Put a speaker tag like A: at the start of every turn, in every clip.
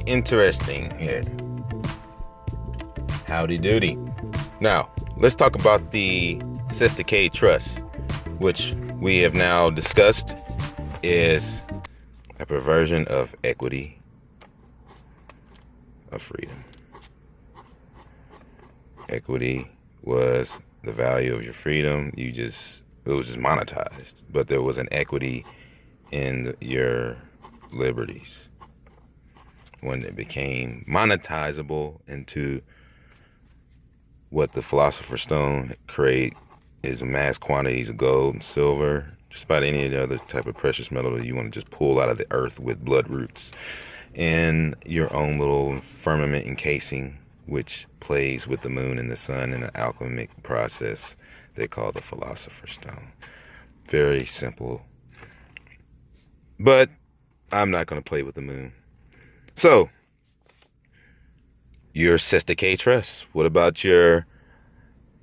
A: Interesting here. Howdy doody. Now, let's talk about the cystic trust, which we have now discussed is a perversion of equity of freedom. Equity was the value of your freedom. It was just monetized, but there was an equity in your liberties. When it became monetizable into what the Philosopher's Stone create is mass quantities of gold and silver, just about any other type of precious metal that you want to just pull out of the earth with blood roots, and your own little firmament encasing, which plays with the moon and the sun in an alchemic process they call the Philosopher's Stone. Very simple. But I'm not going to play with the moon. So, your cystic trust. What about your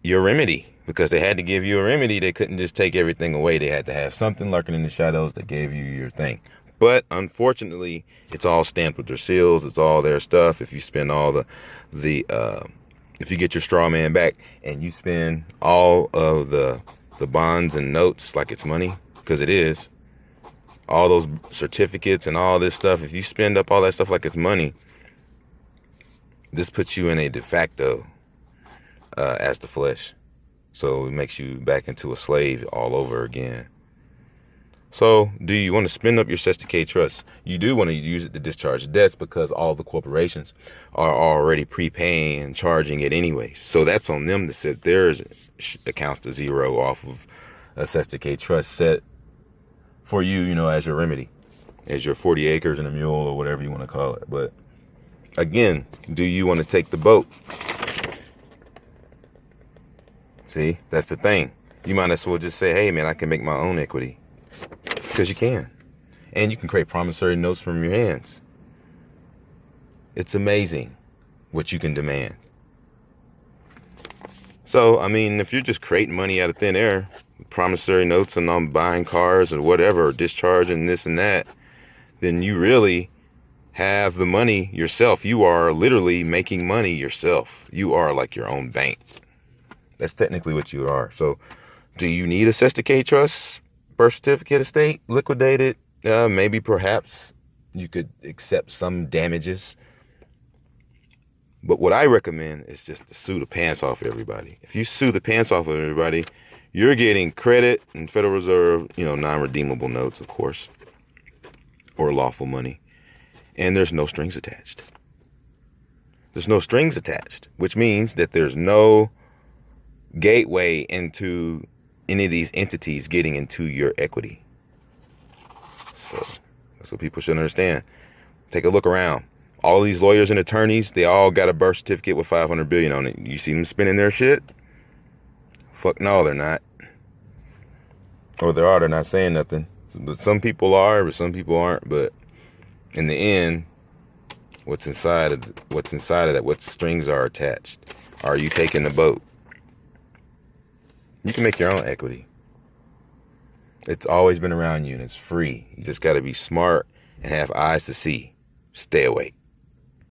A: remedy? Because they had to give you a remedy. They couldn't just take everything away. They had to have something lurking in the shadows that gave you your thing. But unfortunately, it's all stamped with their seals. It's all their stuff. If you spend all if you get your straw man back and you spend all of the bonds and notes like it's money, because it is, all those certificates and all this stuff, if you spend up all that stuff like it's money, this puts you in a de facto as the flesh. So it makes you back into a slave all over again. So do you want to spend up your cystic trust? You do want to use it to discharge debts because all the corporations are already prepaying and charging it anyway. So that's on them to set their accounts to zero off of a cystic trust set for you, as your remedy, as your 40 acres and a mule or whatever you want to call it. But again, do you want to take the boat? See, that's the thing. You might as well just say, hey, man, I can make my own equity. Because you can. And you can create promissory notes from your hands. It's amazing what you can demand. So, if you're just creating money out of thin air, promissory notes and I'm buying cars or whatever, or discharging this and that, then you really have the money yourself. You are literally making money yourself. You are like your own bank. That's technically what you are. So do you need a cystic trust, birth certificate, estate, liquidated? Maybe perhaps you could accept some damages. But what I recommend is just to sue the pants off everybody. If you sue the pants off of everybody, you're getting credit and Federal Reserve, non-redeemable notes, of course, or lawful money. And there's no strings attached. There's no strings attached, which means that there's no gateway into any of these entities getting into your equity. So that's what people should understand. Take a look around. All these lawyers and attorneys, they all got a birth certificate with 500 billion on it. You see them spending their shit? Fuck no, they're not. Or they are, they're not saying nothing. But some people are, but some people aren't. But in the end, what's inside of that, what strings are attached? Are you taking the boat? You can make your own equity. It's always been around you and it's free. You just got to be smart and have eyes to see. Stay awake.